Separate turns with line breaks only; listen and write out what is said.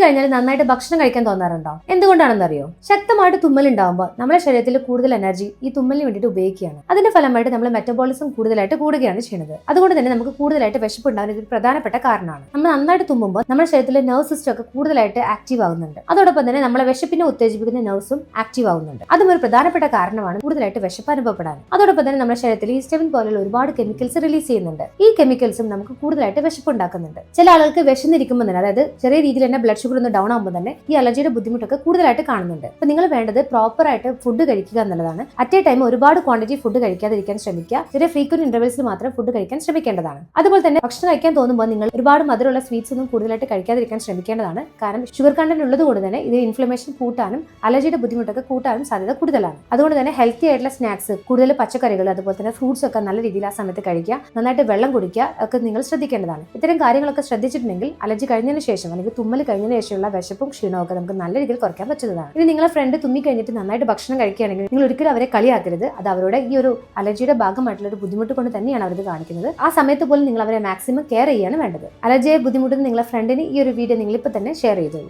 കഴിഞ്ഞാൽ നന്നായിട്ട് ഭക്ഷണം കഴിക്കാൻ തോന്നാറുണ്ടോ? എന്തുകൊണ്ടാണെന്ന് അറിയോ? ശക്തമായിട്ട് തുമ്മൽ ഉണ്ടാകുമ്പോൾ നമ്മുടെ ശരീരത്തിൽ കൂടുതൽ എനർജി ഈ തുമ്മലിന് വേണ്ടിയിട്ട് ഉപയോഗിക്കുകയാണ്. അതിന്റെ ഫലമായിട്ട് നമ്മുടെ മെറ്റബോളിസം കൂടുതലായിട്ട് കൂടുകയാണ് ചെയ്യുന്നത്. അതുകൊണ്ട് തന്നെ നമുക്ക് കൂടുതലായിട്ട് വിശപ്പ് ഉണ്ടാകുന്ന ഒരു പ്രധാനപ്പെട്ട കാരണമാണ്. നമ്മൾ നന്നായിട്ട് തുമ്മുമ്പോൾ നമ്മുടെ ശരീരത്തിലെ നെർവ് സിസ്റ്റം ഒക്കെ കൂടുതലായിട്ട് ആക്റ്റീവ് ആകുന്നുണ്ട്. അതോടൊപ്പം തന്നെ നമ്മളെ വിശപ്പിനെ ഉത്തേജിപ്പിക്കുന്ന നെർവ്സും ആക്റ്റീവ് ആകുന്നുണ്ട്. അതും ഒരു പ്രധാനപ്പെട്ട കാരണമാണ് കൂടുതലായിട്ട് വിശപ്പ് അനുഭവപ്പെടാൻ. അതോടൊപ്പം തന്നെ നമ്മുടെ ശരീരത്തിൽ ഈസ്റ്റമിൻ പോലുള്ള ഒരുപാട് കെമിക്കൽസ് റിലീസ് ചെയ്യുന്നുണ്ട്. ഈ കെമിക്കൽസും നമുക്ക് കൂടുതലായിട്ട് വിശപ്പ് ഉണ്ടാക്കുന്നുണ്ട്. ചില ആളുകൾക്ക് വിശന്നിരിക്കുമ്പോൾ തന്നെ, അതായത് ചെറിയ രീതിയിൽ തന്നെ ബ്ലഡ് ഷുഗർ ഒന്ന് ഡൗൺ ആകുമ്പോൾ തന്നെ ഈ അലർജിയുടെ ബുദ്ധിമുട്ടൊക്കെ കൂടുതലായിട്ട് കാണുന്നുണ്ട്. അപ്പൊ നിങ്ങൾ വേണ്ടത് പ്രോപ്പർ ആയിട്ട് ഫുഡ് കഴിക്കുക എന്നുള്ളതാണ്. അറ്റ് എ ടൈം ഒരുപാട് ക്വാണ്ടിറ്റി ഫുഡ് കഴിക്കാതിരിക്കാൻ ശ്രമിക്കുക. ചെറിയ ഫ്രീക്വന്റ് ഇന്റർവെൽസിൽ മാത്രം ഫുഡ് കഴിക്കാൻ ശ്രമിക്കേണ്ടതാണ്. അതുപോലെ തന്നെ ഭക്ഷണം കഴിക്കാൻ തോന്നുമ്പോൾ നിങ്ങൾ ഒരുപാട് മധുരമുള്ള സ്വീറ്റ്സ് ഒന്നും കൂടുതലായിട്ട് കഴിക്കാതിരിക്കാൻ ശ്രമിക്കേണ്ടതാണ്. കാരണം ഷുഗർ കണ്ടന്റ് ഉള്ളത് കൊണ്ട് തന്നെ ഇത് ഇൻഫ്ലമേഷൻ കൂട്ടാനും അലർജിയുടെ ബുദ്ധിമുട്ടൊക്കെ കൂട്ടാനും സാധ്യത കൂടുതലാണ്. അതുകൊണ്ട് തന്നെ ഹെൽത്തി ആയിട്ടുള്ള സ്നാക്സ്, കൂടുതൽ പച്ചക്കറികൾ, അതുപോലെ തന്നെ ഫ്രൂട്ട്സ് ഒക്കെ നല്ല രീതിയിൽ ആ സമയത്ത് കഴിക്കുക. നന്നായിട്ട് വെള്ളം കുടിക്കുക ഒക്കെ നിങ്ങൾ ശ്രദ്ധിക്കേണ്ടതാണ്. ഇത്തരം കാര്യങ്ങളൊക്കെ ശ്രദ്ധിച്ചിട്ടുണ്ടെങ്കിൽ അലർജി കഴിഞ്ഞതിന് ശേഷം അല്ലെങ്കിൽ തുമ്മൽ കഴിഞ്ഞതിന് ശേഷമുള്ള വിശപ്പും ക്ഷീണവും ഒക്കെ നമുക്ക് നല്ല രീതിയിൽ കുറയ്ക്കാൻ പറ്റുന്നതാണ്. ഇനി നിങ്ങളെ ഫ്രണ്ട് തുമ്മി കഴിഞ്ഞിട്ട് നന്നായിട്ട് ഭക്ഷണം കഴിക്കുകയാണെങ്കിൽ നിങ്ങൾ ഒരിക്കലും അവരെ കളിയാക്കരുത്. അത് അവരുടെ ഈ ഒരു അലർജിയുടെ ഭാഗമായിട്ടുള്ള ഒരു ബുദ്ധിമുട്ട് കൊണ്ട് തന്നെയാണ് അവർ കാണിക്കുന്നത്. ആ സമയത്ത് പോലും നിങ്ങൾ അവരെ മാക്സിമം കെയർ ചെയ്യാണ് വേണ്ടത്. അലർജിയെ ബുദ്ധിമുട്ടുന്ന നിങ്ങളെ ഫ്രണ്ടിന് ഈ ഒരു വീഡിയോ നിങ്ങൾ ഇപ്പൊ തന്നെ ഷെയർ ചെയ്തോളൂ.